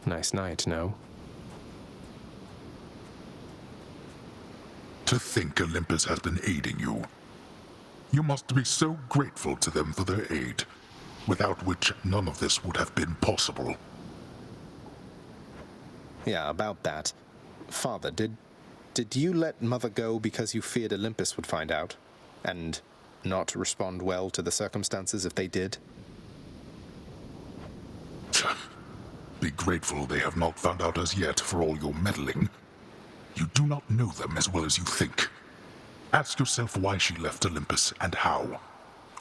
Nice night, no? To think Olympus has been aiding you. You must be so grateful to them for their aid, without which none of this would have been possible. Yeah, about that. Father, did you let Mother go because you feared Olympus would find out? And not respond well to the circumstances if they did? Be grateful they have not found out as yet for all your meddling. You do not know them as well as you think. Ask yourself why she left Olympus and how.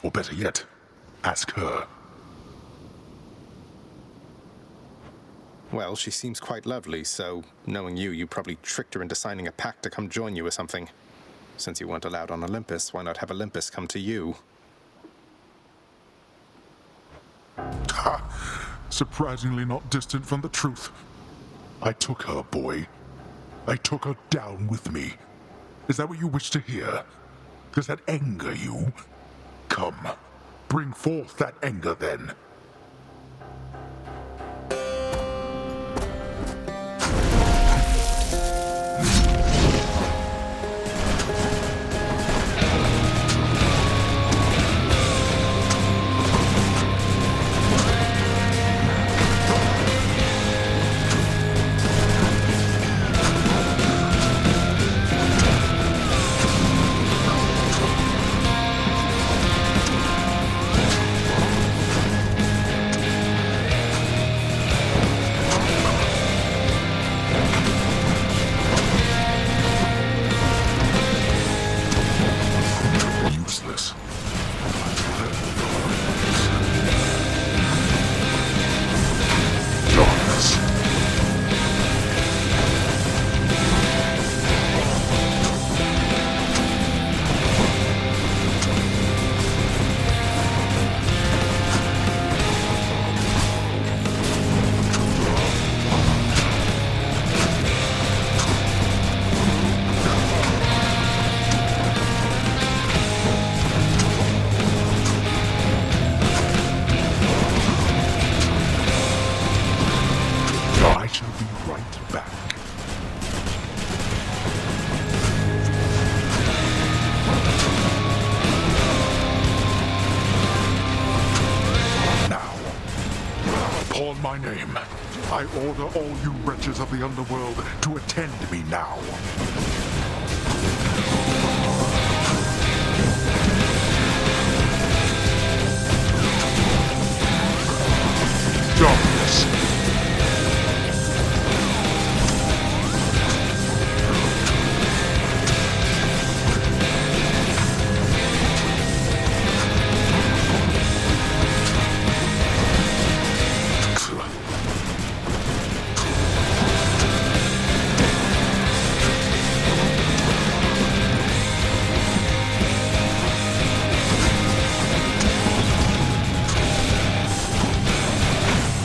Or better yet, ask her. Well, she seems quite lovely, so knowing you probably tricked her into signing a pact to come join you or something. Since you weren't allowed on Olympus, why not have Olympus come to you? Ha! Surprisingly not distant from the truth. I took her, boy. I took her down with me. Is that what you wish to hear? Does that anger you? Come, bring forth that anger then. Useless. Darkness. I shall be right back. Now, upon my name, I order all you wretches of the underworld to attend me now. Darkness.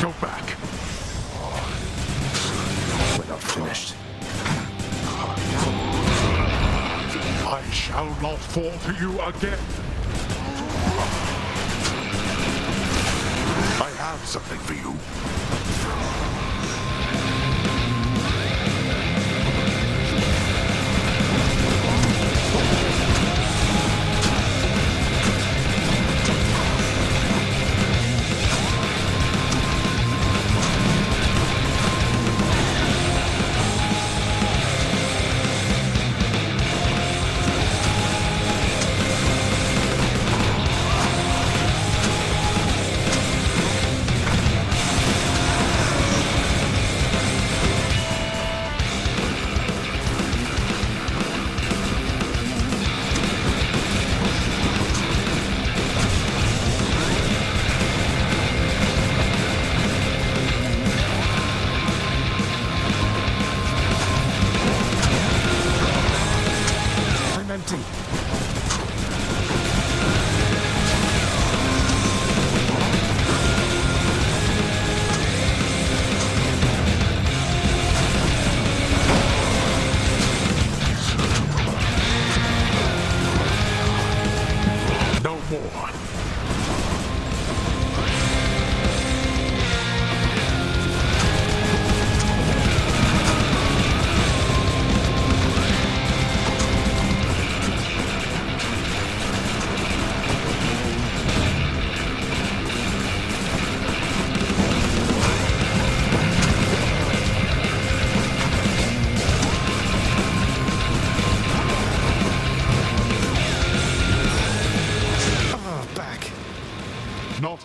Go back. We're not finished. I shall not fall to you again. I have something for you.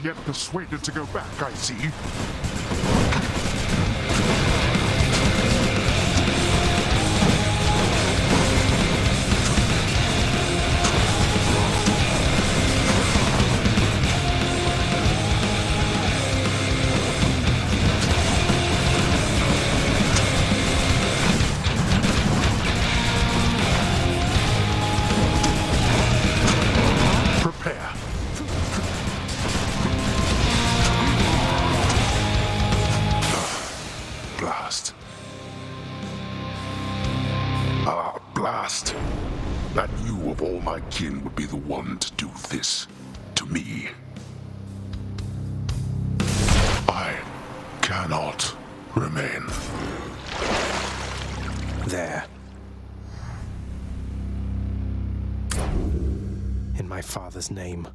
yet persuaded to go back, I see. Prepare. Blast. Ah, blast. That you of all my kin would be the one to do this to me. I cannot remain. There. In my father's name.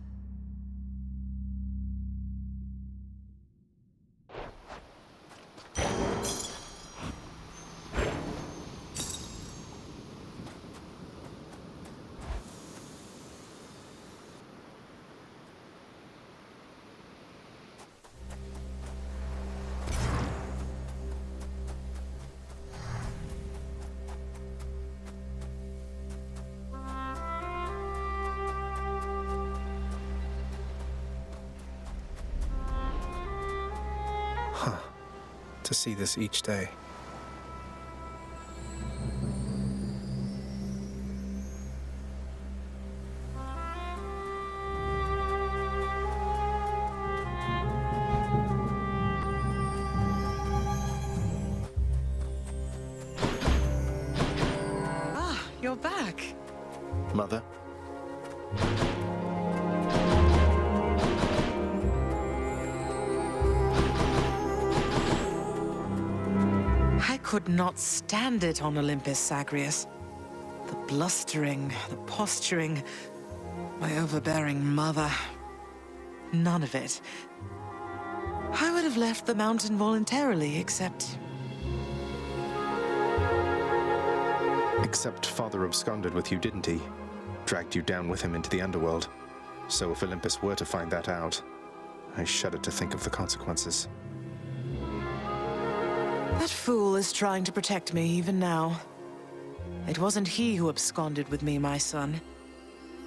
To see this each day. Ah, you're back. Mother? I could not stand it on Olympus, Zagreus. The blustering, the posturing, my overbearing mother. None of it. I would have left the mountain voluntarily, except... Except Father absconded with you, didn't he? Dragged you down with him into the underworld. So if Olympus were to find that out, I shudder to think of the consequences. That fool is trying to protect me even now. It wasn't he who absconded with me, my son.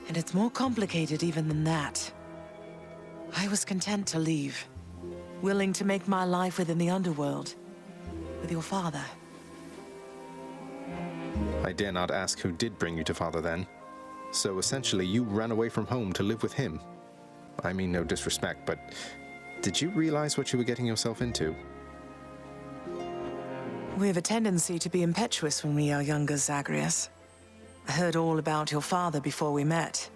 And it's more complicated even than that. I was content to leave, willing to make my life within the underworld, with your father. I dare not ask who did bring you to Father then. So essentially, you ran away from home to live with him. I mean no disrespect, but did you realize what you were getting yourself into? We have a tendency to be impetuous when we are younger, Zagreus. I heard all about your father before we met.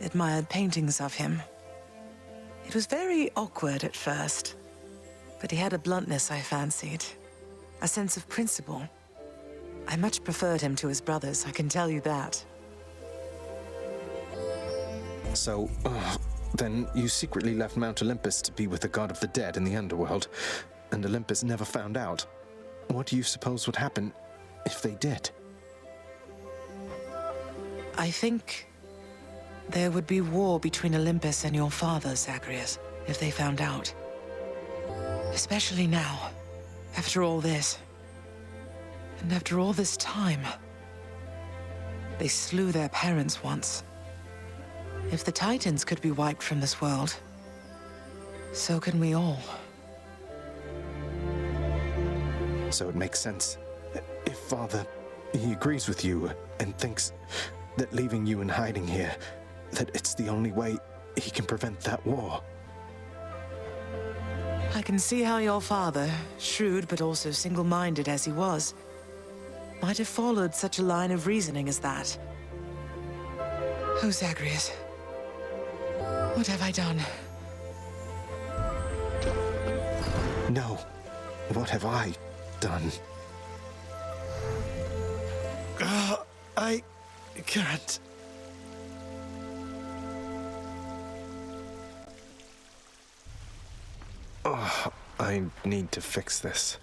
Admired paintings of him. It was very awkward at first, but he had a bluntness I fancied. A sense of principle. I much preferred him to his brothers, I can tell you that. So, then you secretly left Mount Olympus to be with the god of the dead in the underworld, and Olympus never found out. What do you suppose would happen if they did? I think there would be war between Olympus and your father, Zagreus, if they found out. Especially now, after all this. And after all this time. They slew their parents once. If the Titans could be wiped from this world, so can we all. So it makes sense. If Father, he agrees with you and thinks that leaving you in hiding here, that it's the only way he can prevent that war. I can see how your father, shrewd but also single-minded as he was, might have followed such a line of reasoning as that. Oh, Zagreus. What have I done? No. What have I done? I can't. Oh, I need to fix this.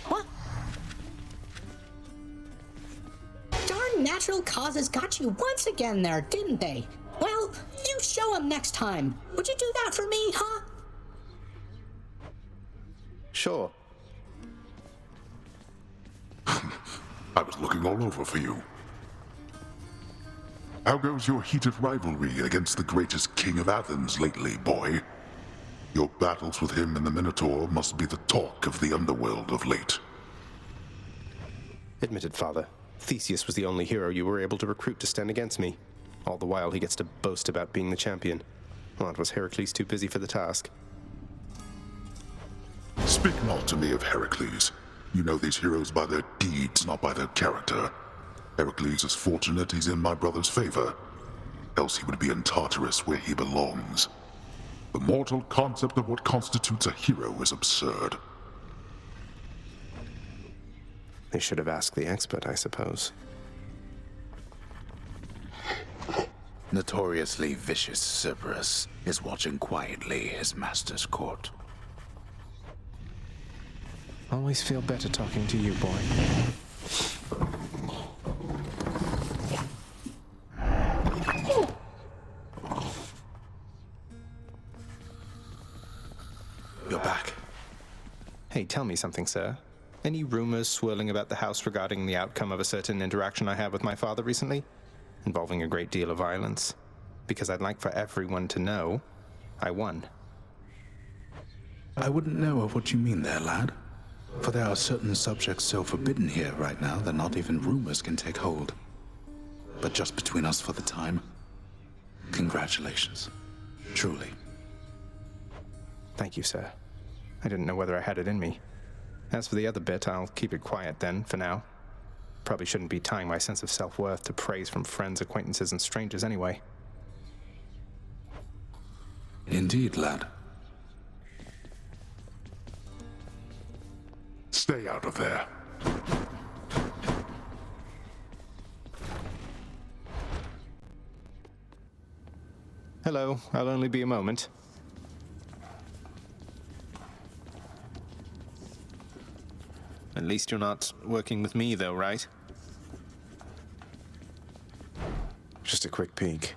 What? Darn unnatural causes got you once again there, didn't they? Well, you show 'em next time. Would you do that for me, huh? Sure. I was looking all over for you. How goes your heated rivalry against the greatest king of Athens lately, boy? Your battles with him and the Minotaur must be the talk of the underworld of late. Admitted, Father. Theseus was the only hero you were able to recruit to stand against me. All the while he gets to boast about being the champion. Well, was Heracles too busy for the task? Speak not to me of Heracles. You know these heroes by their deeds, not by their character. Heracles is fortunate he's in my brother's favor. Else he would be in Tartarus where he belongs. The mortal concept of what constitutes a hero is absurd. They should have asked the expert, I suppose. Notoriously vicious Cerberus is watching quietly his master's court. Always feel better talking to you, boy. You're back. Hey, tell me something, sir. Any rumors swirling about the house regarding the outcome of a certain interaction I had with my father recently? Involving a great deal of violence? Because I'd like for everyone to know I won. I wouldn't know of what you mean there, lad. For there are certain subjects so forbidden here right now that not even rumors can take hold. But just between us for the time, congratulations. Truly. Thank you, sir. I didn't know whether I had it in me. As for the other bit, I'll keep it quiet then, for now. Probably shouldn't be tying my sense of self-worth to praise from friends, acquaintances, and strangers anyway. Indeed, lad. Stay out of there. Hello, I'll only be a moment. At least you're not working with me, though, right? Just a quick peek.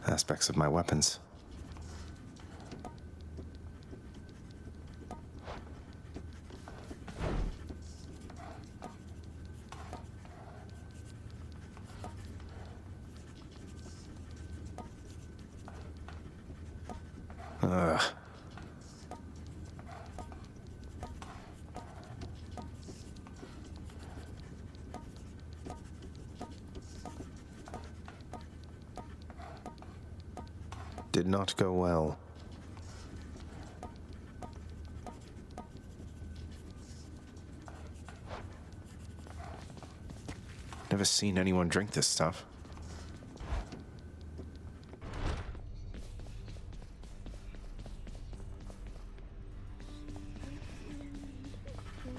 Aspects of my weapons. Did not go well. Never seen anyone drink this stuff.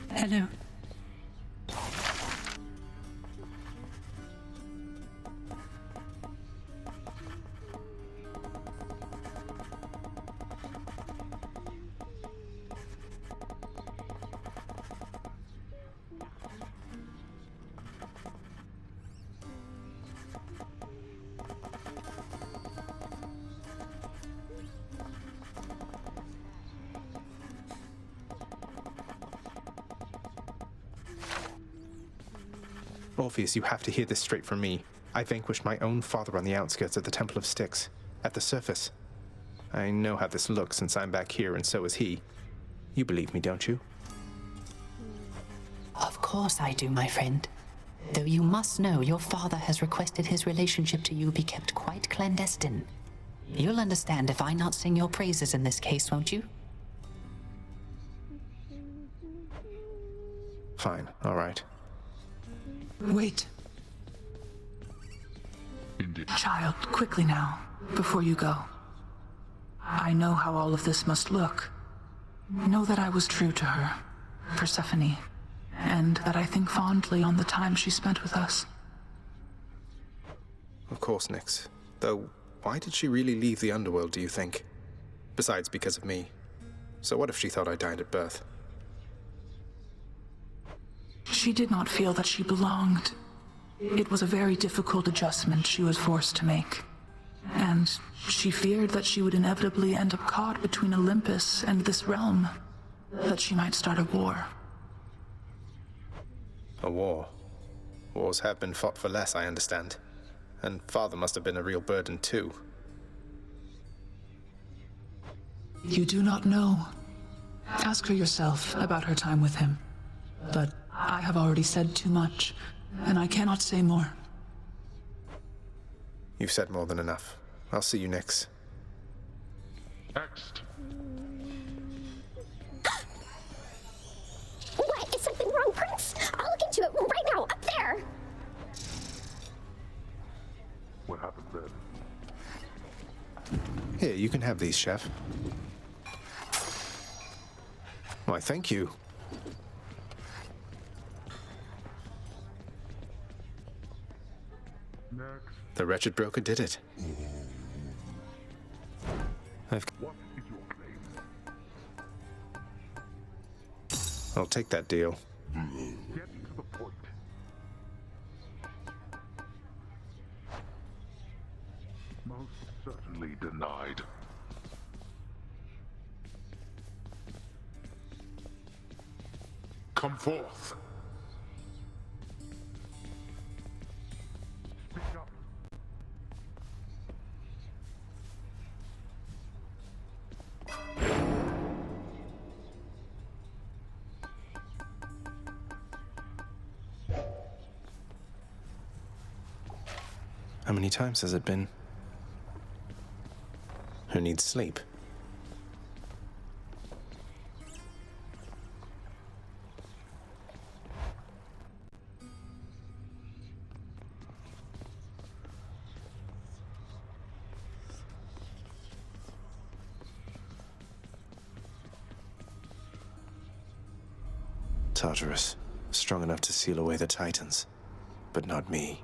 Hello. Orpheus, you have to hear this straight from me. I vanquished my own father on the outskirts of the Temple of Styx, at the surface. I know how this looks since I'm back here and so is he. You believe me, don't you? Of course I do, my friend. Though you must know your father has requested his relationship to you be kept quite clandestine. You'll understand if I not sing your praises in this case, won't you? Fine, all right. Wait. Indeed. Child, quickly now, before you go. I know how all of this must look. Know that I was true to her, Persephone, and that I think fondly on the time she spent with us. Of course, Nyx. Though, why did she really leave the underworld, do you think? Besides, because of me. So what if she thought I died at birth? She did not feel that she belonged. It was a very difficult adjustment she was forced to make. And she feared that she would inevitably end up caught between Olympus and this realm. That she might start a war. A war. Wars have been fought for less, I understand. And Father must have been a real burden too. You do not know. Ask her yourself about her time with him. But I have already said too much, and I cannot say more. You've said more than enough. I'll see you next. Next. What? Is something wrong, Prince? I'll look into it right now, up there! What happened then? Here, you can have these, Chef. Why, thank you. Next. The wretched broker did it. What is your claim? I'll take that deal. Get to the point. Most certainly denied. Come forth. Speak up. How many times has it been? Who needs sleep? Tartarus, strong enough to seal away the Titans, but not me.